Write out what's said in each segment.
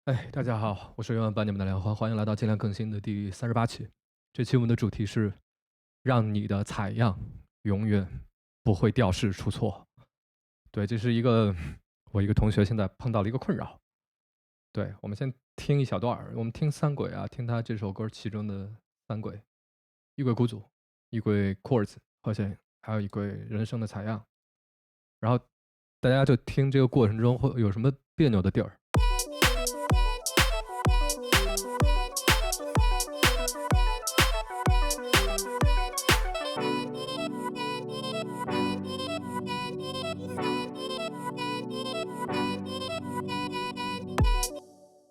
哎，大家好，我是永远伴你们的梁欢，欢迎来到尽量更新的第38期。这期我们的主题是让你的采样永远不会掉饰出错。对，这是我一个同学现在碰到了一个困扰。对，我们先听一小段儿，我们听三轨啊，听他这首歌其中的三轨：一轨鼓组，一轨 chords 和弦，还有一轨人声的采样。然后大家就听这个过程中会有什么别扭的地儿。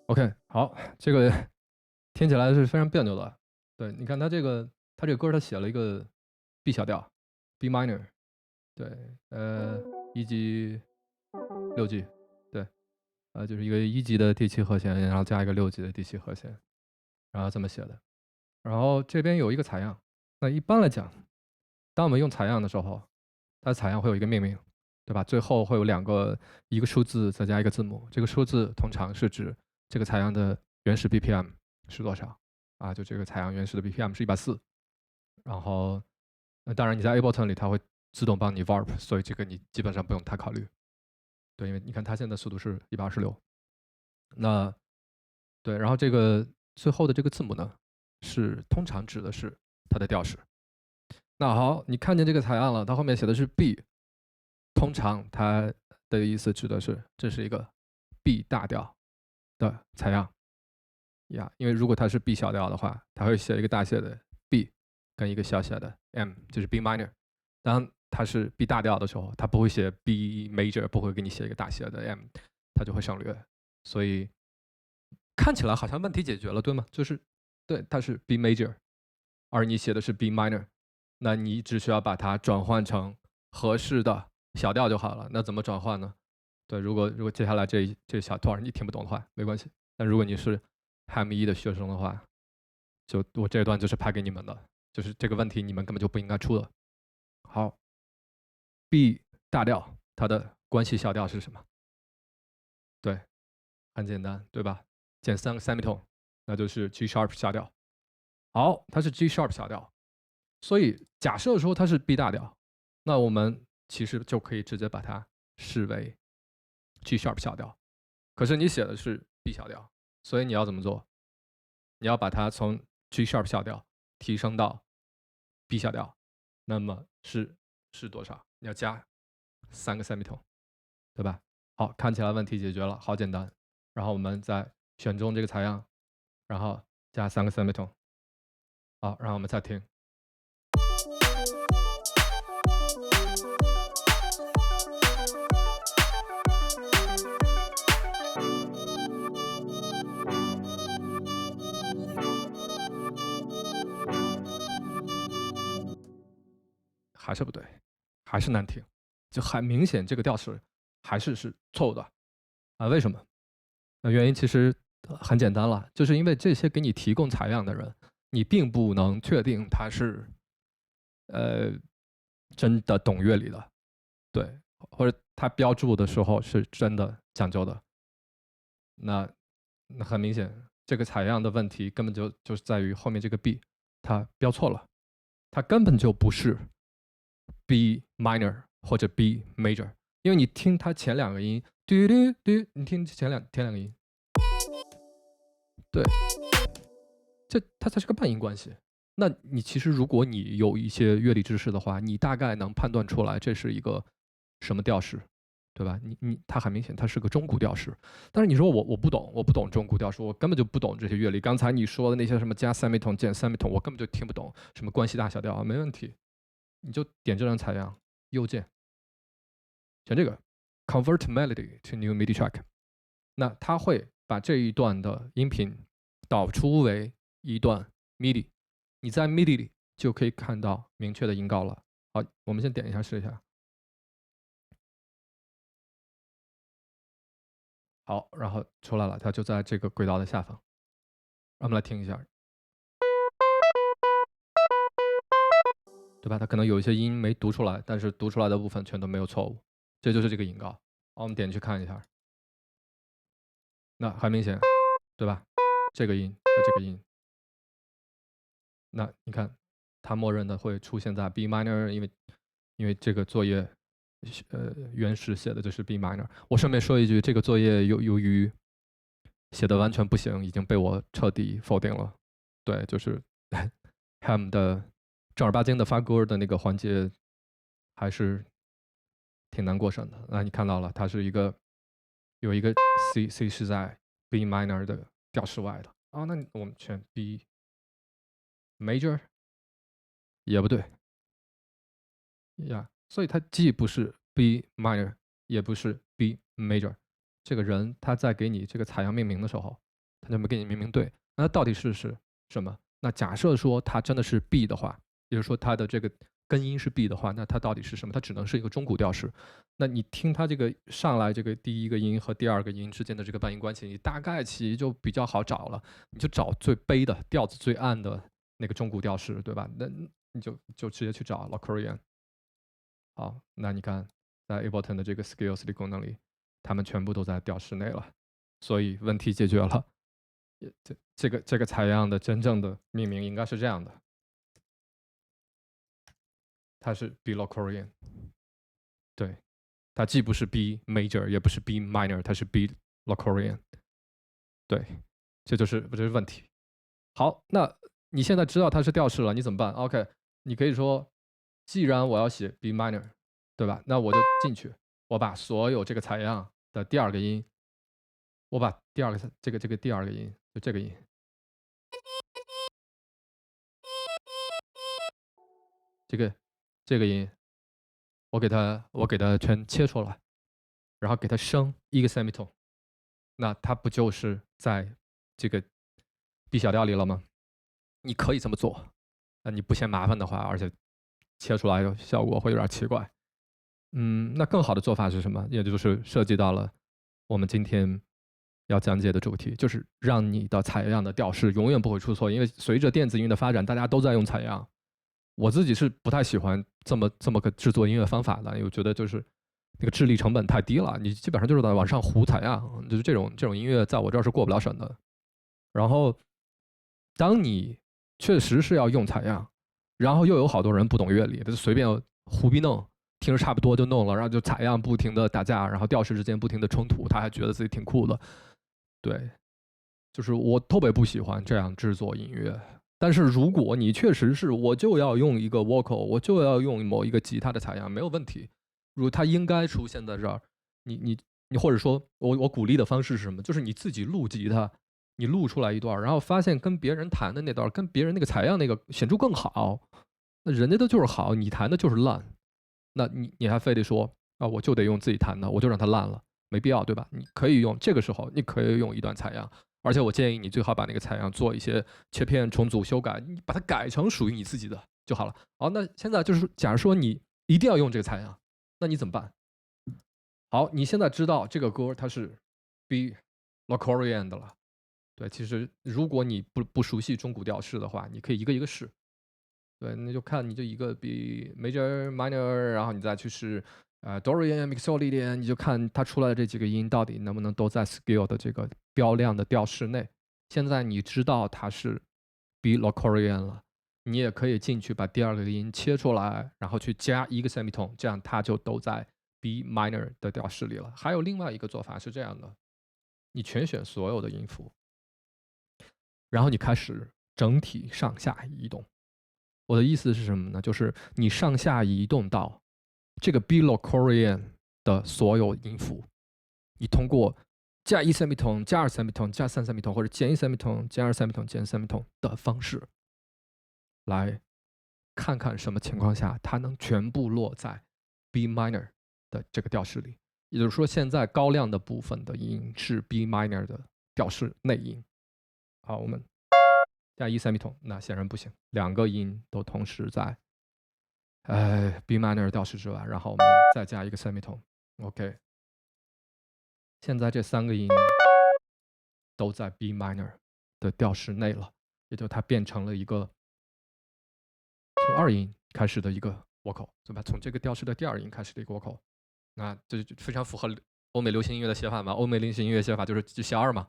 OK，好，这个听起来是非常别扭的。对，你看他这个歌他写了一个 B 小调，B minor，对，一级六 G，对，就是一个一级的第七和弦，然后加一个六级的第七和弦，然后这么写的。然后这边有一个采样，那一般来讲，当我们用采样的时候，它的采样会有一个命名，对吧？最后会有一个数字再加一个字母，这个数字通常是指这个采样的原始 BPM 是多少啊？就这个采样原始的 BPM 是140，然后当然你在 Ableton 里它会自动帮你 Warp，所以这个你基本上不用太考虑。对，因为你看它现在速度是126，那对，然后这个最后的这个字母呢，通常指的是它的调式。那好，你看见这个采样了，它后面写的是 B，通常它的意思指的是这是一个 B 大调的采样呀，因为如果它是 B 小调的话，它会写一个大写的 B 跟一个小写的 M，就是 B minor。当它是 B 大调的时候，它不会写 B major，不会给你写一个大写的 M，它就会省略。所以看起来好像问题解决了，对吗？就是对，它是 B major，而你写的是 B minor，那你只需要把它转换成合适的小调就好了。那怎么转换呢？对，如果接下来这小段你听不懂的话，没关系。但如果你是 Ham1的学生的话，就我这一段就是拍给你们的，就是这个问题你们根本就不应该出的。好，B 大调它的关系小调是什么？对，很简单，对吧？减3个 semitone，那就是 G sharp 小调。好，它是 G sharp 小调，所以假设说它是 B 大调，那我们其实就可以直接把它视为 G sharp 小调。可是你写的是 B 小调，所以你要怎么做？你要把它从 G sharp 小调提升到 B 小调，那么是多少？你要加3个 semitone，对吧？好，看起来问题解决了，好简单。然后我们再选中这个采样，然后加3个 semitone。好，然后我们再听。还是不对，还是难听，就很明显这个调式是错误的啊？为什么？那原因其实很简单了，就是因为这些给你提供采样的人，你并不能确定他是呃真的懂乐理的，对，或者他标注的时候是真的讲究的。那很明显，这个采样的问题根本就是在于后面这个 B 它标错了，它根本就不是 B minor 或者 B major，因为你听它前两个音，嘟嘟嘟，你听前两个音，对，它才是个半音关系。那你其实如果你有一些乐理知识的话，你大概能判断出来这是一个什么调式，对吧？它很明显它是个中古调式。但是你说我不懂，我不懂中古调式，我根本就不懂这些乐理。刚才你说的那些什么加semitone减semitone，我根本就听不懂，什么关系大小调啊，没问题。你就点这张采样，右键选这个 Convert Melody to New MIDI Track，那它会把这一段的音频导出为一段 MIDI，你在 MIDI 里就可以看到明确的音高了。好，我们先点一下试一下。好，然后出来了，它就在这个轨道的下方。让我们来听一下，对吧？它可能有一些音没读出来，但是读出来的部分全都没有错误，这就是这个音高。好，我们点去看一下，那很明显，对吧？这个音和这个音，那你看，它默认的会出现在 B minor，因为这个作业原始写的就是 B minor。我顺便说一句，这个作业由于写的完全不行，已经被我彻底否定了。对，就是 Ham 的正儿八经的发歌的那个环节，还是挺难过审的。那你看到了，它是有一个 C 是在 B minor 的调式外的啊，那我们选 B major 也不对呀，所以它既不是 B minor，也不是 B major。这个人他在给你这个采样命名的时候，他就没给你命名对。那它到底是什么？那假设说它真的是 B 的话，也就是说它的这个根音是 B 的话，那它到底是什么？它只能是一个中古调式。那你听它这个上来这个第一个音和第二个音之间的这个半音关系，你大概其就比较好找了。你就找最悲的调子最暗的那个中古调式，对吧？那你就直接去找 Locrian。好，那你看在 Ableton 的这个 Skills 的功能里，它们全部都在调式内了，所以问题解决了。这个采样的真正的命名应该是这样的，它是 B Locrian， 对，它既不是 B major， 也不是 B minor， 它是 B Locrian， 对，这就是问题。好，那你现在知道它是调式了，你怎么办 ？OK， 你可以说，既然我要写 B minor， 对吧？那我就进去，我把所有这个采样的第二个音，我把第二个这个第二个音，就这个音，这个音，我给它全切出来，然后给它升一个 semitone，那它不就是在这个 B 小调里了吗？你可以这么做，那你不嫌麻烦的话，而且切出来效果会有点奇怪。那更好的做法是什么？也就是涉及到了我们今天要讲解的主题，就是让你的采样的调式永远不会出错。因为随着电子音乐的发展，大家都在用采样。我自己是不太喜欢这么个制作音乐方法的，因为我觉得就是那个智力成本太低了，你基本上就是在往上胡采样，就是这种音乐在我这儿是过不了审的。然后，当你确实是要用采样，然后又有好多人不懂乐理，他就随便胡逼弄，听着差不多就弄了，然后就采样不停的打架，然后调式之间不停的冲突，他还觉得自己挺酷的。对，就是我特别不喜欢这样制作音乐。但是如果你确实是我就要用一个 vocal， 我就要用某一个吉他的采样，没有问题。如果它应该出现在这儿，你或者说我鼓励的方式是什么？就是你自己录吉他，你录出来一段，然后发现跟别人弹的那段跟别人那个采样那个显著更好，那人家的就是好，你弹的就是烂，那你还非得说啊，我就得用自己弹的，我就让它烂了，没必要，对吧？你可以用这个时候，你可以用一段采样，而且我建议你最好把那个采样做一些切片、重组、修改，你把它改成属于你自己的就好了。好，那现在就是假如说你一定要用这个采样，那你怎么办？好，你现在知道这个歌它是 B Locrian 的了。对，其实如果你不熟悉中古调式的话，你可以一个一个试。对，那就看你就一个 B major minor，然后你再去试Dorian Mixolydian，你就看它出来的这几个音到底能不能都在 scale 的这个标量的调式内。现在你知道它是 B Locrian 了，你也可以进去把第二个音切出来，然后去加一个 semitone，这样它就都在 B minor 的调式里了。还有另外一个做法是这样的，你全选所有的音符，然后你开始整体上下移动。我的意思是什么呢？就是你上下移动到这个 B Locrian 的所有音符，你通过加一 semitone、加二 semitone、加三 semitone，或者减一 semitone、减二 semitone、减三 semitone 的方式，来看看什么情况下它能全部落在 B minor 的这个调式里。也就是说，现在高亮的部分的音是 B minor 的调式内音。好，我们加一 semitone，那显然不行，两个音都同时在B minor 调式之外，然后我们再加一个 semitone，OK，现在这三个音都在 B minor 的调式内了，也就它变成了一个从二音开始的一个 vocal， 对吧？从这个调式的第二音开始的一个 vocal， 那这就非常符合欧美流行音乐的写法嘛。欧美流行音乐写法就是写二嘛，